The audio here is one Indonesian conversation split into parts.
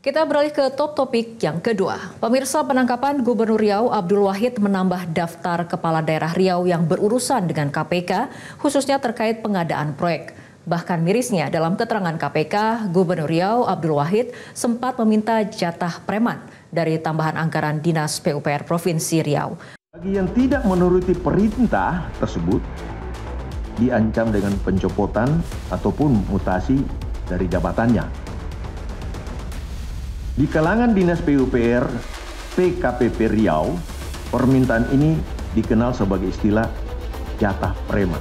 Kita beralih ke top topik yang kedua. Pemirsa, penangkapan Gubernur Riau Abdul Wahid menambah daftar kepala daerah Riau yang berurusan dengan KPK, khususnya terkait pengadaan proyek. Bahkan mirisnya dalam keterangan KPK, Gubernur Riau Abdul Wahid sempat meminta jatah preman dari tambahan anggaran Dinas PUPR Provinsi Riau. Bagi yang tidak menuruti perintah tersebut, diancam dengan pencopotan ataupun mutasi dari jabatannya. Di kalangan Dinas PUPR PKPP Riau, permintaan ini dikenal sebagai istilah jatah preman.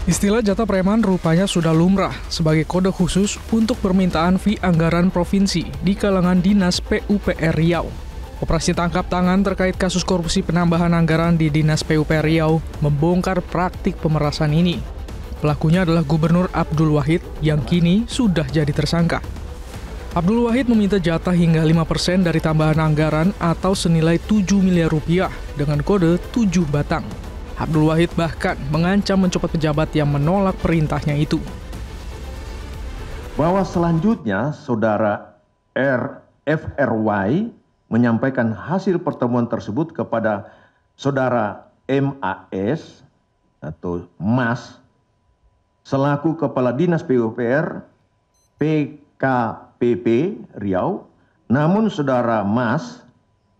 Istilah jatah preman rupanya sudah lumrah sebagai kode khusus untuk permintaan fee anggaran provinsi di kalangan Dinas PUPR Riau. Operasi tangkap tangan terkait kasus korupsi penambahan anggaran di Dinas PUPR Riau membongkar praktik pemerasan ini. Pelakunya adalah Gubernur Abdul Wahid yang kini sudah jadi tersangka. Abdul Wahid meminta jatah hingga 5% dari tambahan anggaran atau senilai 7 miliar rupiah dengan kode 7 batang. Abdul Wahid bahkan mengancam mencopot pejabat yang menolak perintahnya itu. Bahwa selanjutnya Saudara FRY menyampaikan hasil pertemuan tersebut kepada Saudara MAS atau MAS selaku Kepala Dinas PUPR PKPP Riau, namun Saudara Mas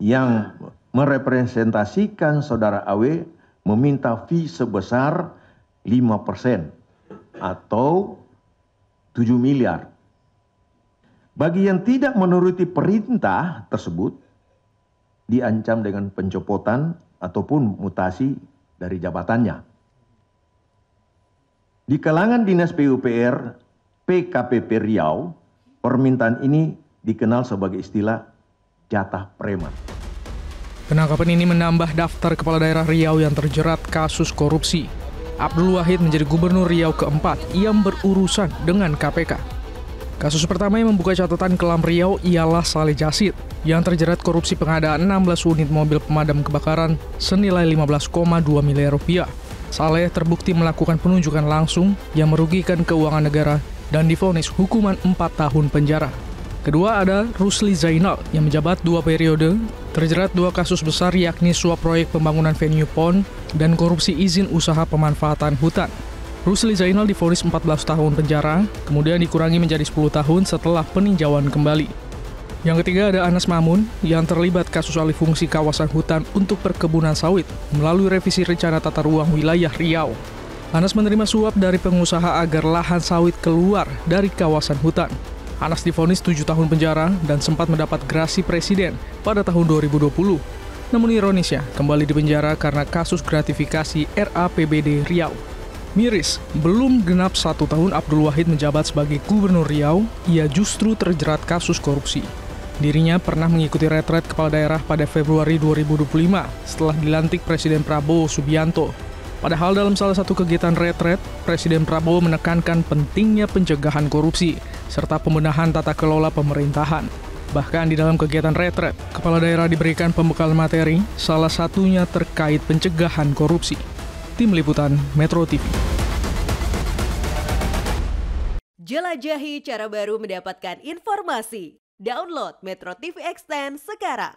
yang merepresentasikan Saudara AW meminta fee sebesar 5% atau 7 miliar. Bagi yang tidak menuruti perintah tersebut, diancam dengan pencopotan ataupun mutasi dari jabatannya. Di kalangan Dinas PUPR PKPP Riau, permintaan ini dikenal sebagai istilah jatah preman. Penangkapan ini menambah daftar kepala daerah Riau yang terjerat kasus korupsi. Abdul Wahid menjadi Gubernur Riau keempat yang berurusan dengan KPK. Kasus pertama yang membuka catatan kelam Riau ialah Saleh Jasid yang terjerat korupsi pengadaan 16 unit mobil pemadam kebakaran senilai 15,2 miliar rupiah. Saleh terbukti melakukan penunjukan langsung yang merugikan keuangan negara dan divonis hukuman 4 tahun penjara. Kedua ada Rusli Zainal yang menjabat 2 periode, terjerat 2 kasus besar yakni suap proyek pembangunan venue PON dan korupsi izin usaha pemanfaatan hutan. Rusli Zainal divonis 14 tahun penjara, kemudian dikurangi menjadi 10 tahun setelah peninjauan kembali. Yang ketiga ada Anas Mamun yang terlibat kasus alih fungsi kawasan hutan untuk perkebunan sawit melalui revisi rencana tata ruang wilayah Riau. Anas menerima suap dari pengusaha agar lahan sawit keluar dari kawasan hutan. Anas divonis 7 tahun penjara dan sempat mendapat grasi presiden pada tahun 2020. Namun ironisnya, kembali dipenjara karena kasus gratifikasi RAPBD Riau. Miris, belum genap 1 tahun Abdul Wahid menjabat sebagai Gubernur Riau, ia justru terjerat kasus korupsi. Dirinya pernah mengikuti retret kepala daerah pada Februari 2025 setelah dilantik Presiden Prabowo Subianto. Padahal dalam salah satu kegiatan retret, Presiden Prabowo menekankan pentingnya pencegahan korupsi serta pembenahan tata kelola pemerintahan. Bahkan di dalam kegiatan retret, kepala daerah diberikan pembekal materi, salah satunya terkait pencegahan korupsi. Tim Liputan Metro TV. Jelajahi cara baru mendapatkan informasi. Download Metro TV Extend sekarang.